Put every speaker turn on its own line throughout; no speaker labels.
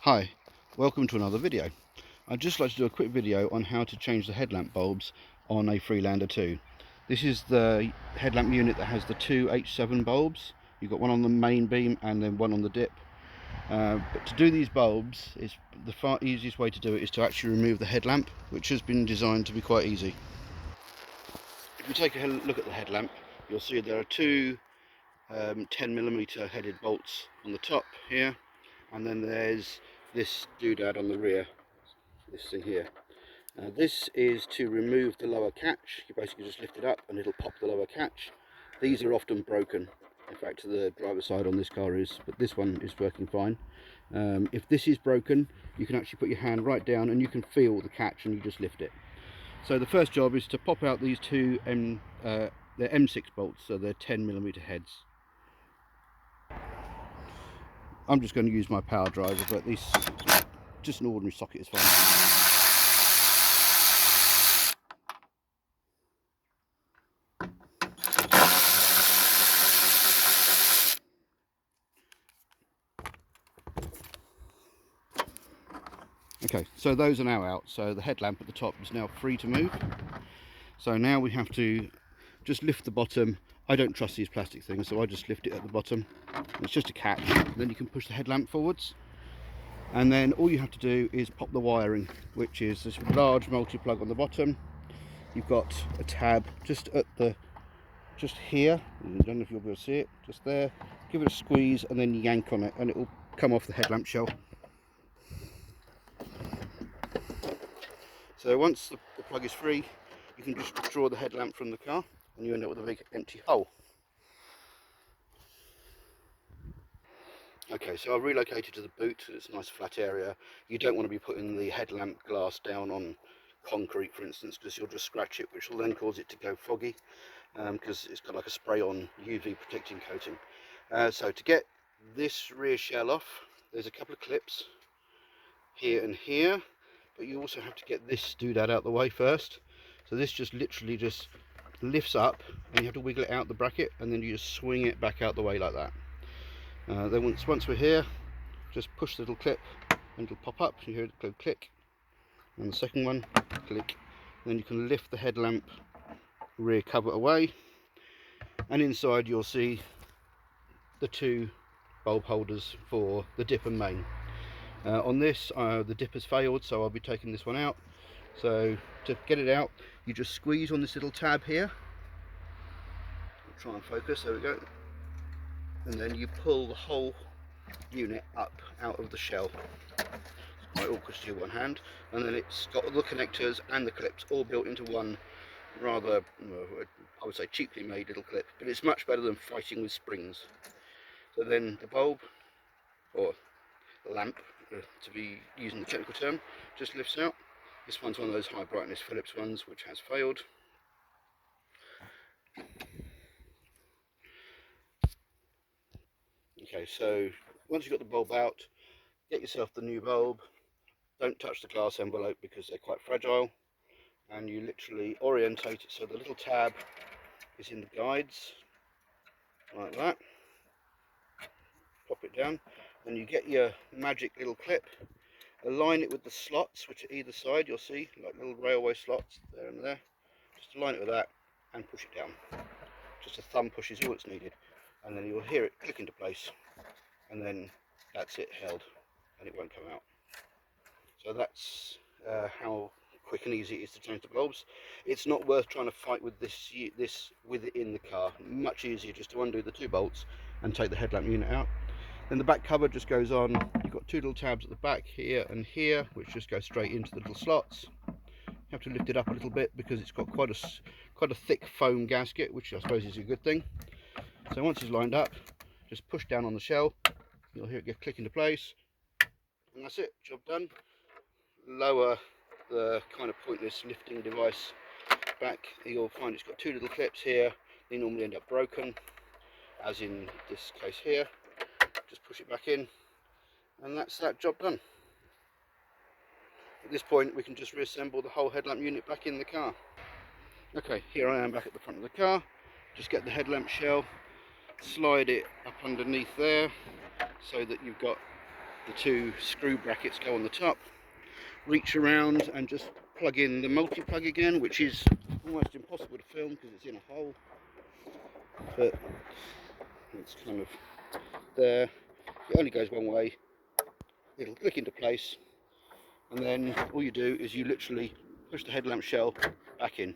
Hi, welcome to another video. I'd just like to do a quick video on how to change the headlamp bulbs on a Freelander 2. This is the headlamp unit that has the two H7 bulbs. You've got one on the main beam and then one on the dip. But to do these bulbs, the far easiest way to do it is to actually remove the headlamp, which has been designed to be quite easy. If you take a look at the headlamp, you'll see there are two 10mm headed bolts on the top here, and then there's this doodad on the rear, this thing here. This is to remove the lower catch. You basically just lift it up and it'll pop the lower catch. These are often broken. In fact, the driver's side on this car is, but this one is working fine. If this is broken, you can actually put your hand right down and you can feel the catch and you just lift it. So the first job is to pop out these two they're M6 bolts, so they're 10mm heads. I'm just going to use my power driver, but this just an ordinary socket is fine. Okay, so those are now out, so the headlamp at the top is now free to move. So now we have to just lift the bottom. I don't trust these plastic things, so I just lift it at the bottom. It's just a catch. Then you can push the headlamp forwards, and then all you have to do is pop the wiring, which is this large multi-plug on the bottom. You've got a tab just here. I don't know if you'll be able to see it, just there. Give it a squeeze and then yank on it and it will come off the headlamp shell. So once the plug is free, you can just draw the headlamp from the car and you end up with a big empty hole. Okay, so I've relocated to the boot. It's a nice flat area. You don't want to be putting the headlamp glass down on concrete, for instance, because you'll just scratch it, which will then cause it to go foggy, because it's got like a spray-on UV protecting coating. So to get this rear shell off, there's a couple of clips here and here, but you also have to get this doodad out the way first. So this just literally just lifts up and you have to wiggle it out the bracket, and then you just swing it back out the way like that. Then once we're here, just push the little clip and it'll pop up. You hear it go click, and the second one click. Then you can lift the headlamp rear cover away, and inside you'll see the two bulb holders for the dip and main. On this, the dip has failed, so I'll be taking this one out. So to get it out, you just squeeze on this little tab here. I'll try and focus, there we go. And then you pull the whole unit up out of the shell. It's quite awkward to do one hand. And then it's got all the connectors and the clips all built into one rather, I would say, cheaply made little clip, but it's much better than fighting with springs. So then the bulb, or lamp to be using the technical term, just lifts out. This one's one of those high brightness Philips ones which has failed. Okay, so once you've got the bulb out, get yourself the new bulb. Don't touch the glass envelope because they're quite fragile, and you literally orientate it so the little tab is in the guides like that. Pop it down, then you get your magic little clip, align it with the slots which are either side. You'll see like little railway slots there and there. Just align it with that and push it down. Just a thumb push is all it's needed, and then you'll hear it click into place, and then that's it, held, and it won't come out. So that's how quick and easy it is to change the bulbs. It's not worth trying to fight with this with it in the car. Much easier just to undo the two bolts and take the headlamp unit out. Then the back cover just goes on. You've got two little tabs at the back here and here, which just go straight into the little slots. You have to lift it up a little bit because it's got quite a thick foam gasket, which I suppose is a good thing. So once it's lined up, just push down on the shell. You'll hear it get click into place, and that's it. Job done. Lower the kind of pointless lifting device back. You'll find it's got two little clips here. They normally end up broken, as in this case here. Just push it back in, and that's that job done. At this point we can just reassemble the whole headlamp unit back in the car. Okay, here I am back at the front of the car. Just get the headlamp shell, slide it up underneath there so that you've got the two screw brackets go on the top. Reach around and just plug in the multi-plug again, which is almost impossible to film because it's in a hole, but it's kind of there. It only goes one way. It'll click into place, and then all you do is you literally push the headlamp shell back in,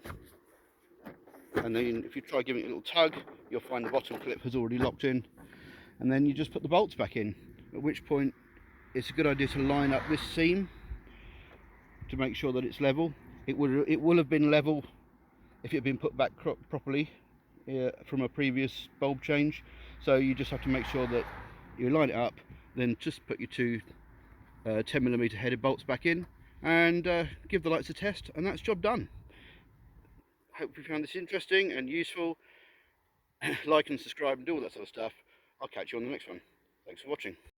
and then if you try giving it a little tug, you'll find the bottom clip has already locked in, and then you just put the bolts back in, at which point it's a good idea to line up this seam to make sure that it's level. It will have been level if it had been put back properly from a previous bulb change, so you just have to make sure that you line it up, then just put your two 10mm headed bolts back in and give the lights a test, and that's job done. Hope you found this interesting and useful. Like and subscribe and do all that sort of stuff. I'll catch you on the next one. Thanks for watching.